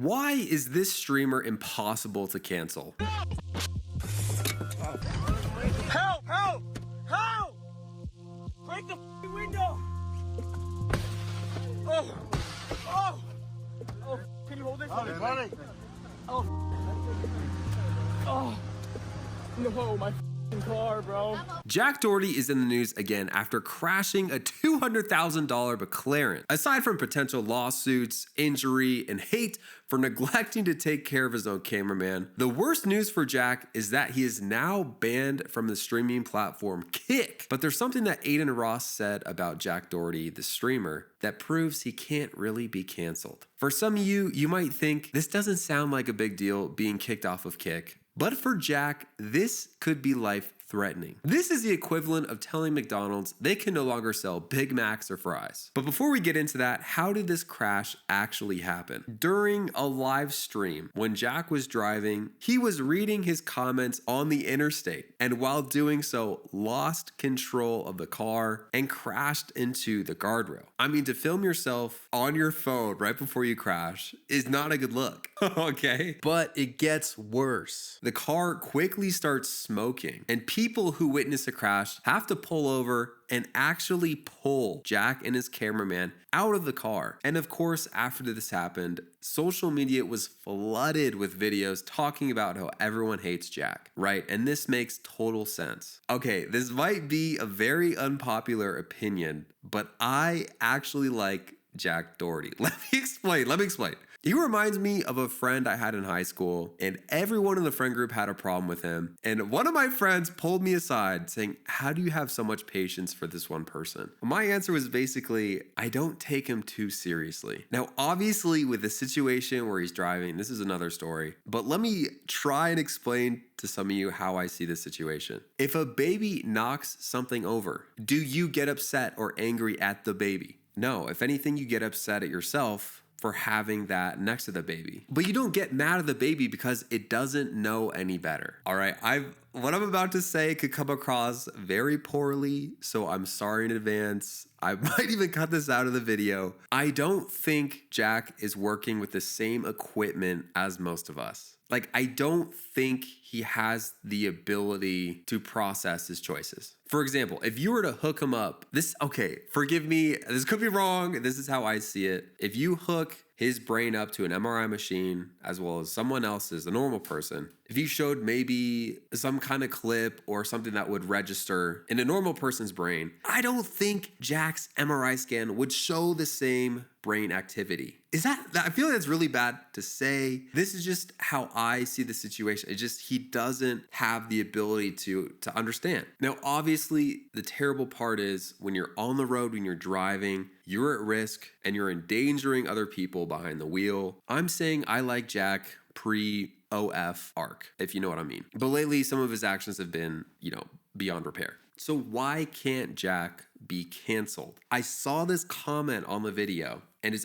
Why is this streamer impossible to cancel? Help! Help! Help! Break the window! Oh! Oh! Oh! Can you hold it? Oh! Oh! No, my car, bro. Jack Daugherty is in the news again after crashing a $200,000 McLaren. Aside from potential lawsuits, injury, and hate for neglecting to take care of his own cameraman, the worst news for Jack is that he is now banned from the streaming platform Kick. But there's something that Aiden Ross said about Jack Daugherty, the streamer, that proves he can't really be canceled. For some of you, you might think this doesn't sound like a big deal being kicked off of Kick. But for Jack, this could be life-threatening. This is the equivalent of telling McDonald's they can no longer sell Big Macs or fries. But before we get into that, how did this crash actually happen? During a live stream, when Jack was driving, he was reading his comments on the interstate, and while doing so, lost control of the car and crashed into the guardrail. I mean, to film yourself on your phone right before you crash is not a good look, okay? But it gets worse. The car quickly starts smoking, and people who witness the crash have to pull over and actually pull Jack and his cameraman out of the car. And of course, after this happened, social media was flooded with videos talking about how everyone hates Jack, right? And this makes total sense. Okay, this might be a very unpopular opinion, but I actually like Jack Daugherty. Let me explain. He reminds me of a friend I had in high school, and everyone in the friend group had a problem with him. And one of my friends pulled me aside saying, "How do you have so much patience for this one person?" My answer was basically, I don't take him too seriously. Now, obviously, with the situation where he's driving, this is another story, but let me try and explain to some of you how I see this situation. If a baby knocks something over, do you get upset or angry at the baby? No, if anything, you get upset at yourself for having that next to the baby. But you don't get mad at the baby because it doesn't know any better. All right, what I'm about to say could come across very poorly, so I'm sorry in advance. I might even cut this out of the video. I don't think Jack is working with the same equipment as most of us. Like, I don't think he has the ability to process his choices. For example, if you were to hook him up, forgive me, this could be wrong. This is how I see it. If you hook his brain up to an MRI machine, as well as someone else's, a normal person, if you showed maybe some kind of clip or something that would register in a normal person's brain, I don't think Jack's MRI scan would show the same brain activity. I feel like that's really bad to say. This is just how I see the situation. It's just he doesn't have the ability to understand. Now, obviously, the terrible part is when you're on the road, when you're driving, you're at risk and you're endangering other people behind the wheel. I'm saying I like Jack pre-OF arc, if you know what I mean. But lately, some of his actions have been, beyond repair. So why can't Jack be canceled? I saw this comment on the video, and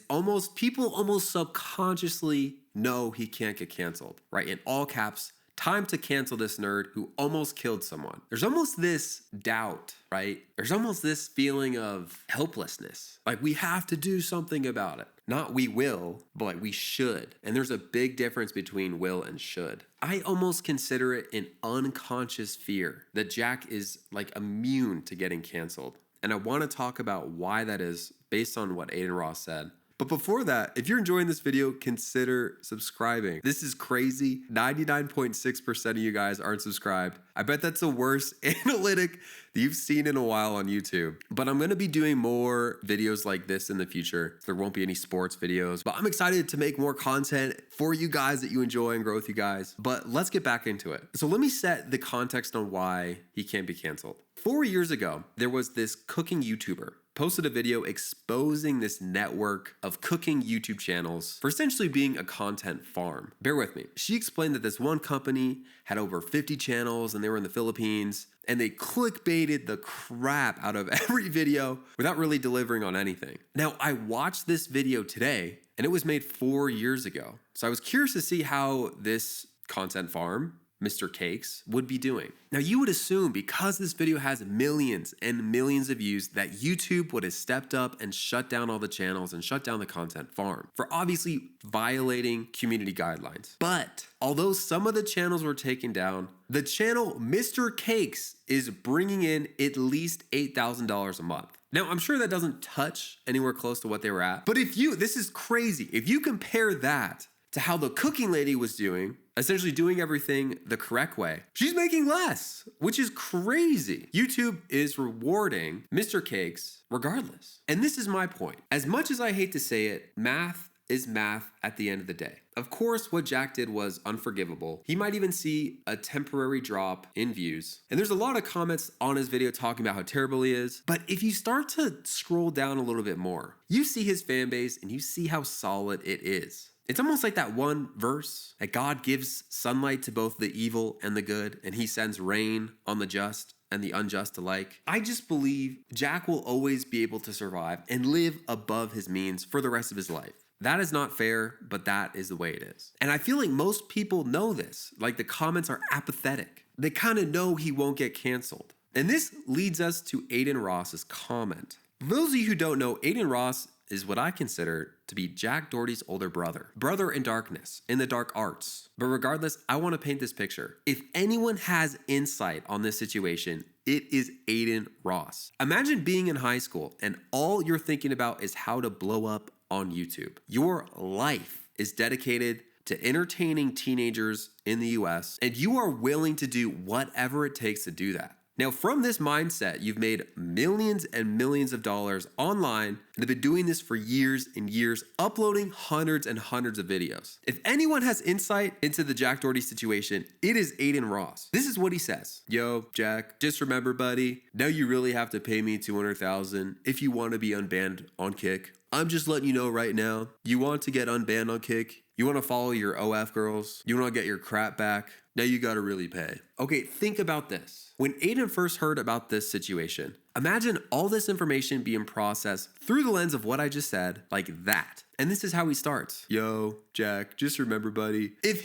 people almost subconsciously know he can't get canceled, right? In all caps, time to cancel this nerd who almost killed someone. There's almost this doubt, right? There's almost this feeling of helplessness. Like, we have to do something about it. Not we will, but like we should. And there's a big difference between will and should. I almost consider it an unconscious fear that Jack is like immune to getting canceled. And I want to talk about why that is based on what Aiden Ross said. But before that, if you're enjoying this video, consider subscribing. This is crazy. 99.6% of you guys aren't subscribed. I bet that's the worst analytic that you've seen in a while on YouTube. But I'm going to be doing more videos like this in the future. There won't be any sports videos, but I'm excited to make more content for you guys that you enjoy and grow with you guys. But let's get back into it. So let me set the context on why he can't be canceled. 4 years ago, there was this cooking YouTuber posted a video exposing this network of cooking YouTube channels for essentially being a content farm. Bear with me. She explained that this one company had over 50 channels and they were in the Philippines, and they clickbaited the crap out of every video without really delivering on anything. Now, I watched this video today, and it was made 4 years ago. So I was curious to see how this content farm Mr. Cakes would be doing. Now, you would assume because this video has millions and millions of views that YouTube would have stepped up and shut down all the channels and shut down the content farm for obviously violating community guidelines. But although some of the channels were taken down, the channel Mr. Cakes is bringing in at least $8,000 a month. Now, I'm sure that doesn't touch anywhere close to what they were at, but this is crazy. If you compare that to how the cooking lady was doing, essentially doing everything the correct way, she's making less, which is crazy. YouTube is rewarding Mr. Cakes regardless. And this is my point. As much as I hate to say it, math is math at the end of the day. Of course, what Jack did was unforgivable. He might even see a temporary drop in views. And there's a lot of comments on his video talking about how terrible he is. But if you start to scroll down a little bit more, you see his fan base and you see how solid it is. It's almost like that one verse that God gives sunlight to both the evil and the good, and he sends rain on the just and the unjust alike. I just believe Jack will always be able to survive and live above his means for the rest of his life. That is not fair, but that is the way it is. And I feel like most people know this. Like, the comments are apathetic. They kind of know he won't get canceled. And this leads us to Aiden Ross's comment. For those of you who don't know, Aiden Ross is what I consider to be Jack Daugherty's older brother in darkness, in the dark arts. But regardless, I want to paint this picture. If anyone has insight on this situation, it is Aiden Ross. Imagine being in high school and all you're thinking about is how to blow up on YouTube. Your life is dedicated to entertaining teenagers in the US, and you are willing to do whatever it takes to do that. Now, from this mindset, you've made millions and millions of dollars online and have been doing this for years and years, uploading hundreds and hundreds of videos. If anyone has insight into the Jack Daugherty situation, it is Aiden Ross. This is what he says. Yo, Jack, just remember, buddy, now you really have to pay me $200,000 if you want to be unbanned on Kick. I'm just letting you know right now, you want to get unbanned on Kick, you want to follow your OF girls, you want to get your crap back, now you got to really pay. Okay, think about this. When Aiden first heard about this situation, imagine all this information being processed through the lens of what I just said, like that. And this is how he starts. Yo, Jack, just remember, buddy, if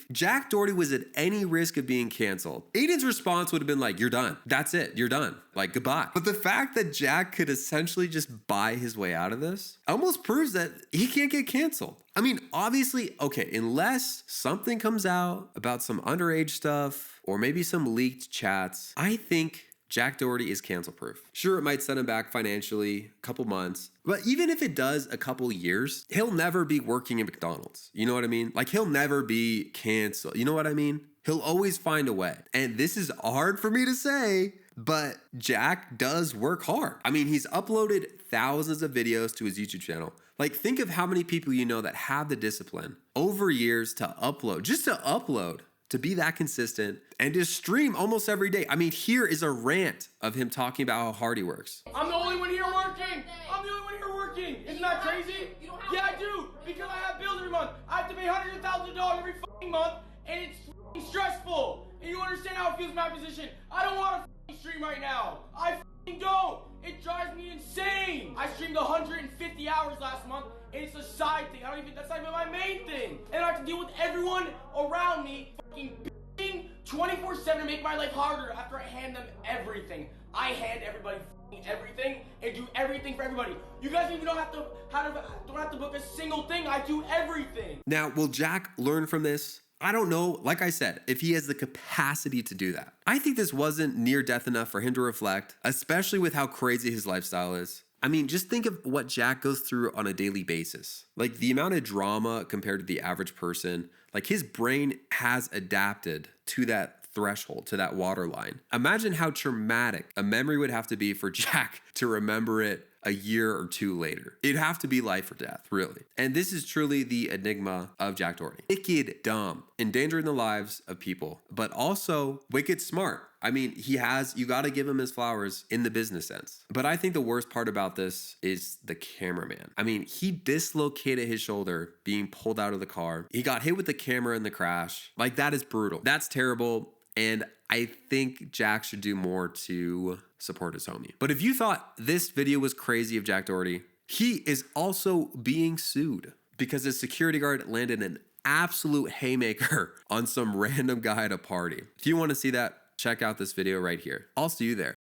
Jack Daugherty was at any risk of being canceled, Aiden's response would have been like, you're done. That's it. You're done. Like, goodbye. But the fact that Jack could essentially just buy his way out of this almost proves that he can't get canceled. I mean, obviously, okay, unless something comes out about some underage stuff or maybe some leaked chats, I think Jack Daugherty is cancel proof. Sure, it might set him back financially a couple months, but even if it does a couple years, he'll never be working at McDonald's. You know what I mean? Like, he'll never be canceled. You know what I mean? He'll always find a way. And this is hard for me to say, but Jack does work hard. I mean, he's uploaded thousands of videos to his YouTube channel. Like, think of how many people you know that have the discipline over years to upload, to be that consistent and to stream almost every day. I mean, here is a rant of him talking about how hard he works. I'm the only one here working. I'm the only one here working. Isn't that crazy? Yeah, I do. Because I have bills every month. I have to pay hundreds of thousands of dollars every fucking month, and it's stressful. And you understand how it feels in my position. I don't want to stream right now. I don't. It drives me insane. I streamed 150 hours last month, and it's a side thing. That's not even my main thing. And I have to deal with everyone around me fucking bitching 24/7 to make my life harder after I hand them everything. I hand everybody everything and do everything for everybody. You guys even don't have to book a single thing. I do everything. Now, will Jack learn from this? I don't know, like I said, if he has the capacity to do that. I think this wasn't near death enough for him to reflect, especially with how crazy his lifestyle is. I mean, just think of what Jack goes through on a daily basis. Like, the amount of drama compared to the average person, like, his brain has adapted to that threshold, to that waterline. Imagine how traumatic a memory would have to be for Jack to remember it a year or two later. It'd have to be life or death, really. And this is truly the enigma of Jack Daugherty. Wicked dumb, endangering the lives of people, but also wicked smart. I mean, you got to give him his flowers in the business sense. But I think the worst part about this is the cameraman. I mean, he dislocated his shoulder being pulled out of the car. He got hit with the camera in the crash. Like, that is brutal. That's terrible. And I think Jack should do more to support his homie. But if you thought this video was crazy of Jack Daugherty, he is also being sued because his security guard landed an absolute haymaker on some random guy at a party. If you want to see that, check out this video right here. I'll see you there.